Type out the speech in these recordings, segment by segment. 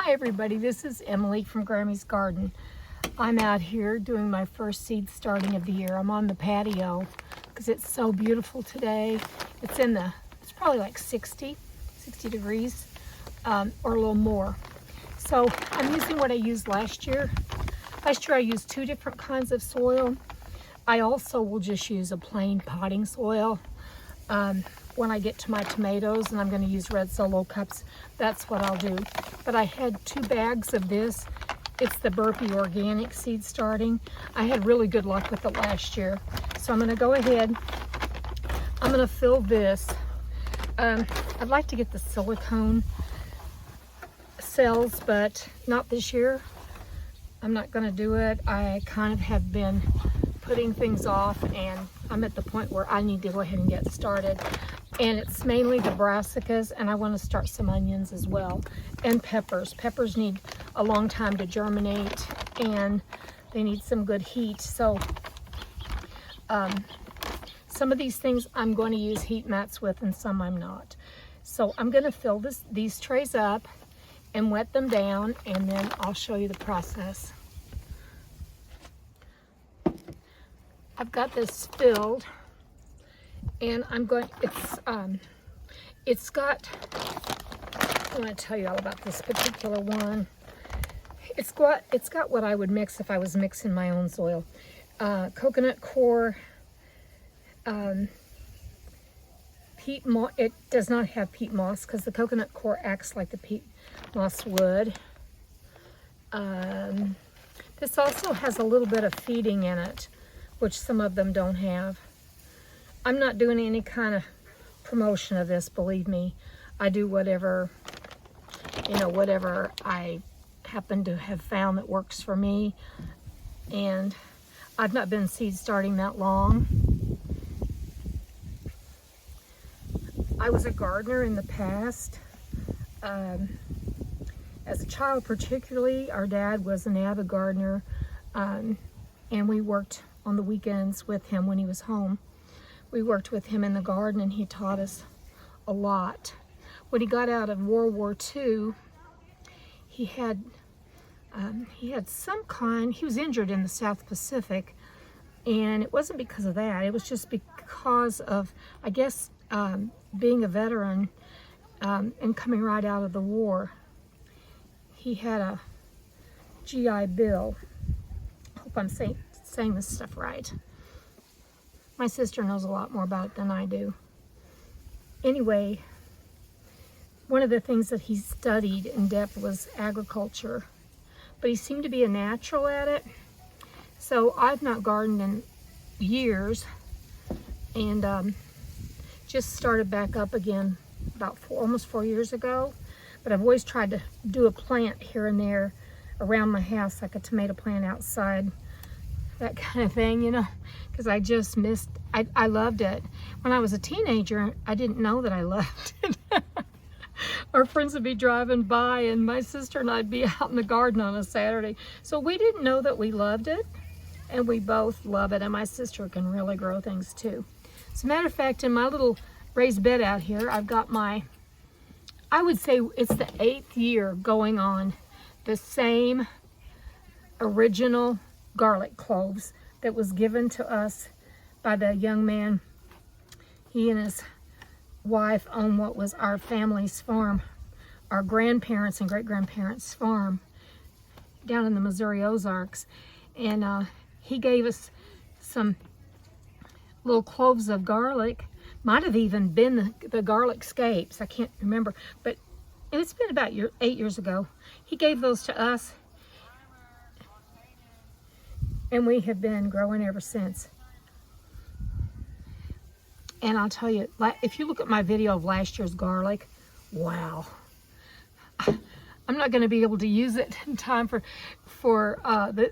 Hi everybody, this is Emily from Grammy's Garden. I'm out here doing my first seed starting of the year. I'm on the patio because it's so beautiful today. It's probably like 60 degrees or a little more. So I'm using what I used last year. Last year I used 2 different kinds of soil. I also will just use a plain potting soil. When I get to my tomatoes, and I'm going to use red solo cups, that's what I'll do. But I had 2 bags of this. It's the Burpee Organic Seed Starting. I had really good luck with it last year. So I'm going to go ahead. I'm going to fill this. I'd like to get the silicone cells, but not this year. I'm not going to do it. I kind of have been putting things off, and I'm at the point where I need to go ahead and get started. And it's mainly the brassicas, and I want to start some onions as well, and peppers. Peppers need a long time to germinate, and they need some good heat. So some of these things I'm going to use heat mats with, and some I'm not. So I'm going to fill these trays up and wet them down, and then I'll show you the process. I've got this filled, and I'm going, it's got, I want to tell you all about this particular one. It's got what I would mix if I was mixing my own soil. Coconut coir, peat moss. It does not have peat moss because the coconut coir acts like the peat moss would. This also has a little bit of feeding in it, which some of them don't have. I'm not doing any kind of promotion of this, believe me. I do whatever, whatever I happen to have found that works for me. And I've not been seed starting that long. I was a gardener in the past. As a child particularly, our dad was an avid gardener, and we worked on the weekends with him when he was home. We worked with him in the garden, and he taught us a lot. When he got out of World War II, he had some kind, he was injured in the South Pacific, and it wasn't because of that. It was just because of, I guess, being a veteran and coming right out of the war. He had a GI Bill. I hope I'm saying this stuff right. My sister knows a lot more about it than I do. Anyway, one of the things that he studied in depth was agriculture, but he seemed to be a natural at it. So I've not gardened in years, and just started back up again about almost 4 years ago. But I've always tried to do a plant here and there around my house, like a tomato plant outside, that kind of thing, because I just missed, I loved it. When I was a teenager, I didn't know that I loved it. Our friends would be driving by, and my sister and I'd be out in the garden on a Saturday. So we didn't know that we loved it, and we both love it, and my sister can really grow things too. As a matter of fact, in my little raised bed out here, I've got I would say it's the 8th year going on the same original garlic cloves that was given to us by the young man. He and his wife owned what was our family's farm, our grandparents' and great-grandparents' farm down in the Missouri Ozarks. And he gave us some little cloves of garlic. Might have even been the garlic scapes. I can't remember. And it's been about 8 years ago. He gave those to us, and we have been growing ever since. And I'll tell you, if you look at my video of last year's garlic, wow. I'm not going to be able to use it in time for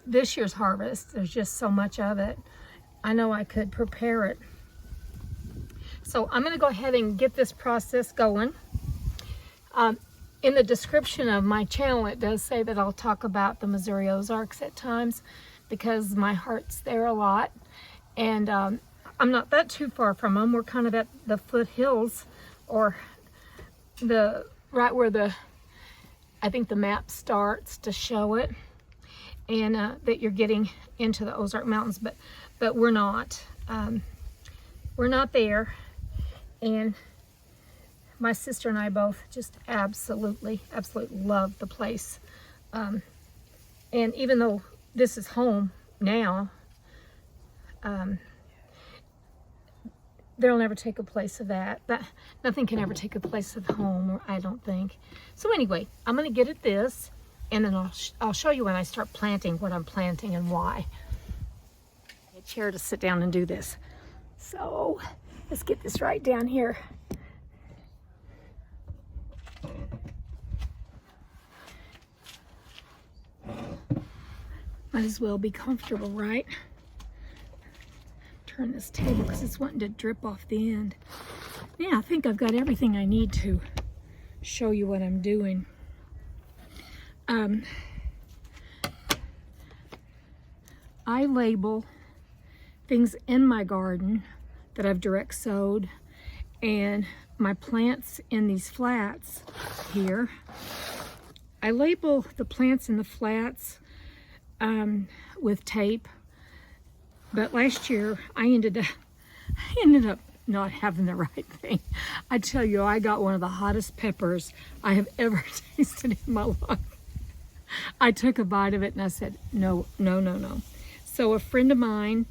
this year's harvest. There's just so much of it. I know I could prepare it. So I'm going to go ahead and get this process going. In the description of my channel, it does say that I'll talk about the Missouri Ozarks at times, because my heart's there a lot, and I'm not that too far from them. We're kind of at the foothills, or right where the I think the map starts to show it, and that you're getting into the Ozark Mountains, but we're not. We're not there, and my sister and I both just absolutely love the place. And even though this is home now, there'll never take a place of that. Nothing can ever take a place of home, I don't think. So anyway, I'm gonna get at this, and then I'll show you when I start planting what I'm planting and why. A chair to sit down and do this. So let's get this right down here. Might as well be comfortable, right? Turn this table because it's wanting to drip off the end. Yeah, I think I've got everything I need to show you what I'm doing. I label things in my garden that I've direct sowed, and my plants in these flats here. I label the plants in the flats with tape, but last year I ended up not having the right thing. I tell you, I got one of the hottest peppers I have ever tasted in my life. I took a bite of it and I said, no. So a friend of mine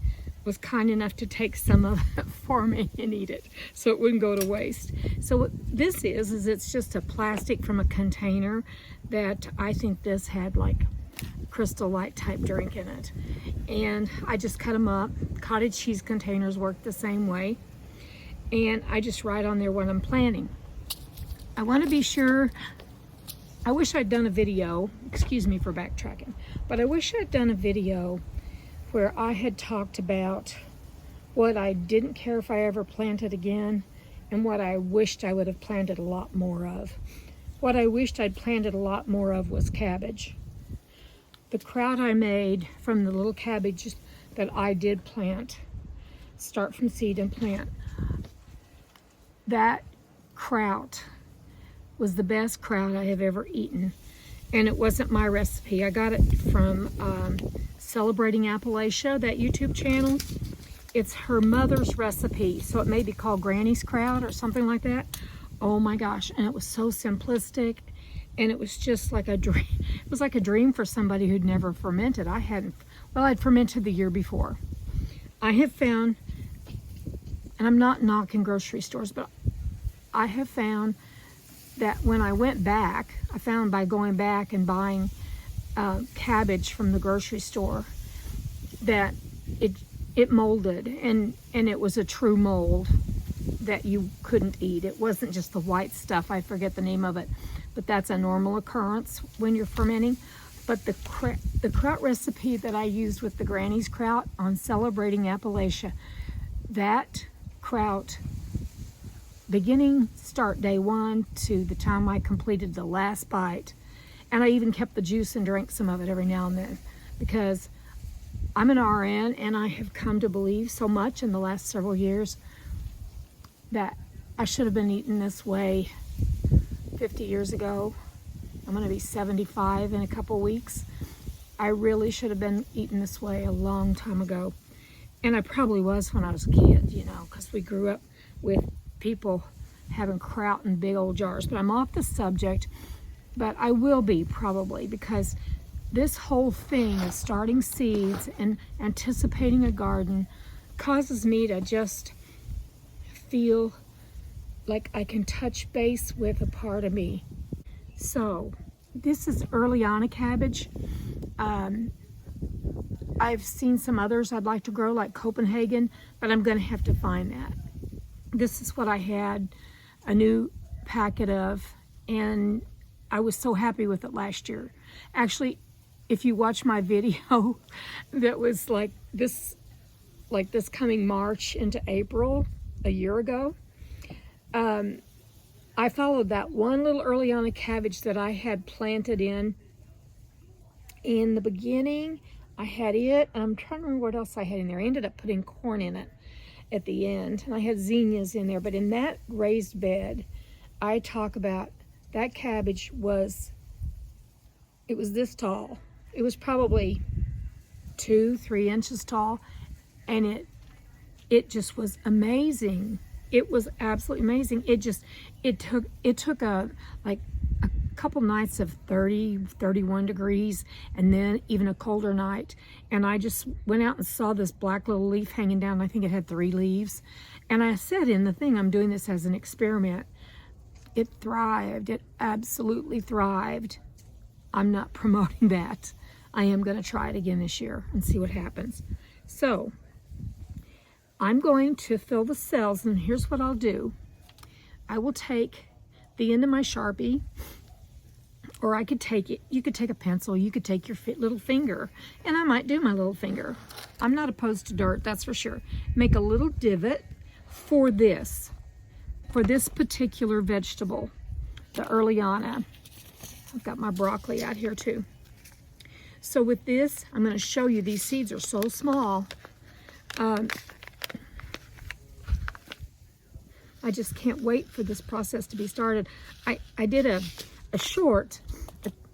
was kind enough to take some of it for me and eat it so it wouldn't go to waste. So what this is it's just a plastic from a container that I think this had like Crystal Light type drink in it. And I just cut them up. Cottage cheese containers work the same way. And I just write on there what I'm planting. I want to be sure, I wish I'd done a video, excuse me for backtracking, but I wish I'd done a video where I had talked about what I didn't care if I ever planted again and what I wished I would have planted a lot more of. What I wished I'd planted a lot more of was cabbage. The kraut I made from the little cabbages that I did plant, start from seed and plant, that kraut was the best kraut I have ever eaten. And it wasn't my recipe. I got it from Celebrating Appalachia, that YouTube channel. It's her mother's recipe, so it may be called Granny's Kraut or something like that. Oh my gosh, and it was so simplistic, and it was just like a dream. It was like a dream for somebody who'd never fermented. I'd fermented the year before. I have found, and I'm not knocking grocery stores, but I have found that when I went back, I found by going back and buying cabbage from the grocery store that it molded, and it was a true mold that you couldn't eat. It wasn't just the white stuff, I forget the name of it, but that's a normal occurrence when you're fermenting. But the kraut recipe that I used with the Granny's Kraut on Celebrating Appalachia, that kraut, beginning start day one to the time I completed the last bite, and I even kept the juice and drank some of it every now and then, because I'm an RN and I have come to believe so much in the last several years that I should have been eating this way 50 years ago. I'm going to be 75 in a couple weeks. I really should have been eating this way a long time ago. And I probably was when I was a kid, you know, because we grew up with people having kraut in big old jars. But I'm off the subject, but I will be probably, because this whole thing of starting seeds and anticipating a garden causes me to just feel like I can touch base with a part of me. So this is Earliana cabbage. I've seen some others I'd like to grow, like Copenhagen, but I'm going to have to find that. This is what I had a new packet of, and I was so happy with it last year. Actually, if you watch my video that was like this coming March into April a year ago, I followed that one little Earliana cabbage that I had planted in the beginning. I had it, and I'm trying to remember what else I had in there. I ended up putting corn in it at the end, and I had zinnias in there. But in that raised bed, I talk about that cabbage was it was this tall. It was probably 2-3 inches tall, and it just was amazing. It was absolutely amazing. It took a couple nights of 30-31 degrees, and then even a colder night, and I just went out and saw this black little leaf hanging down. I think it had 3 leaves, and I said in the thing, I'm doing this as an experiment. It thrived. It absolutely thrived. I'm not promoting that. I am going to try it again this year and see what happens. So I'm going to fill the cells, and here's what I'll do. I will take the end of my Sharpie, or I could take it, you could take a pencil, you could take your little finger, and I might do my little finger. I'm not opposed to dirt, that's for sure. Make a little divot for this particular vegetable, the Earliana. I've got my broccoli out here too. So with this, I'm going to show you, these seeds are so small. I just can't wait for this process to be started. I did a short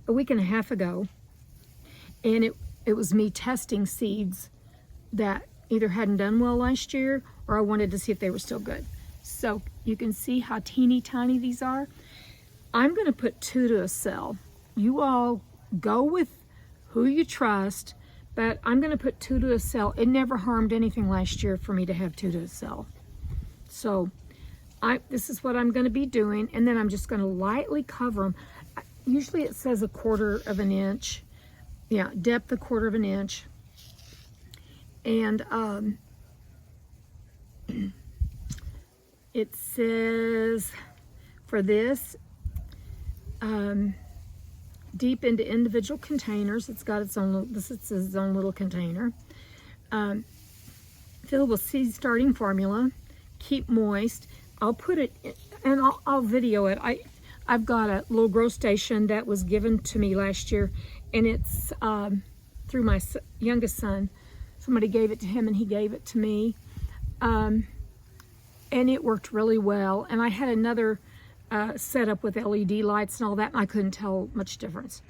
a week and a half ago, and it was me testing seeds that either hadn't done well last year, or I wanted to see if they were still good. So you can see how teeny tiny these are. I'm going to put 2 to a cell. You all go with who you trust, but I'm going to put 2 to a cell. It never harmed anything last year for me to have 2 to a cell. So this is what I'm going to be doing, and then I'm just going to lightly cover them. Usually it says 1/4 of an inch. Yeah, depth 1/4 of an inch. And it says for this, deep into individual containers. It's got its own, this is its own little container. Fill with seed starting formula. Keep moist. I'll put it in, and I'll video it. I've got a little grow station that was given to me last year, and it's through my youngest son. Somebody gave it to him, and he gave it to me, and it worked really well. And I had another setup with LED lights and all that, and I couldn't tell much difference.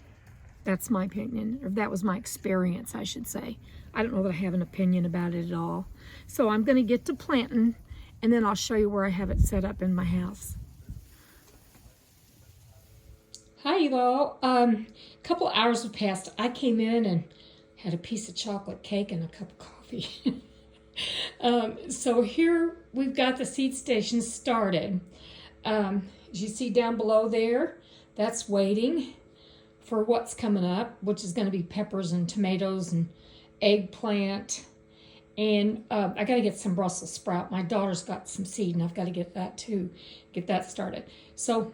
That's my opinion, or that was my experience, I should say. I don't know that I have an opinion about it at all. So I'm going to get to planting, and then I'll show you where I have it set up in my house. Hi, you all. A couple hours have passed. I came in and had a piece of chocolate cake and a cup of coffee. So here we've got the seed station started. As you see down below there, that's waiting for what's coming up, which is going to be peppers and tomatoes and eggplant. And I got to get some Brussels sprout. My daughter's got some seed, and I've got to get that too, get that started. So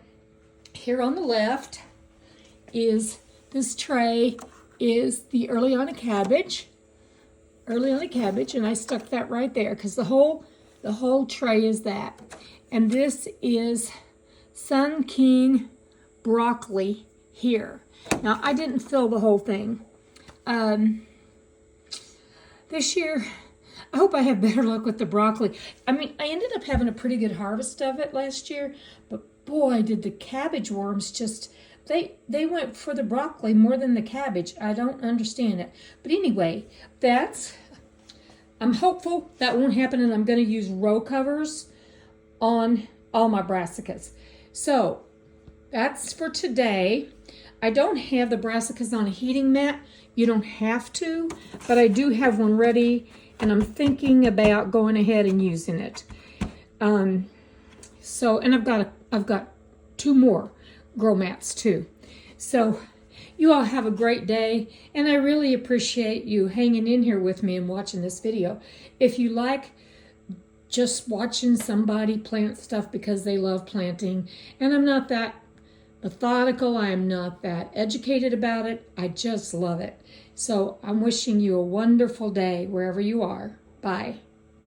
here on the left is this tray is the Earliana cabbage. Earliana cabbage, and I stuck that right there because the whole tray is that. And this is Sun King broccoli here. Now, I didn't fill the whole thing. This year, I hope I have better luck with the broccoli. I mean, I ended up having a pretty good harvest of it last year, but boy, did the cabbage worms just, they went for the broccoli more than the cabbage. I don't understand it. But anyway, I'm hopeful that won't happen, and I'm going to use row covers on all my brassicas. So that's for today. I don't have the brassicas on a heating mat. You don't have to, but I do have one ready, and I'm thinking about going ahead and using it. So, and I've got 2 more grow mats too. So you all have a great day, and I really appreciate you hanging in here with me and watching this video. If you like just watching somebody plant stuff because they love planting, and I'm not that methodical, I am not that educated about it, I just love it. So I'm wishing you a wonderful day wherever you are. Bye.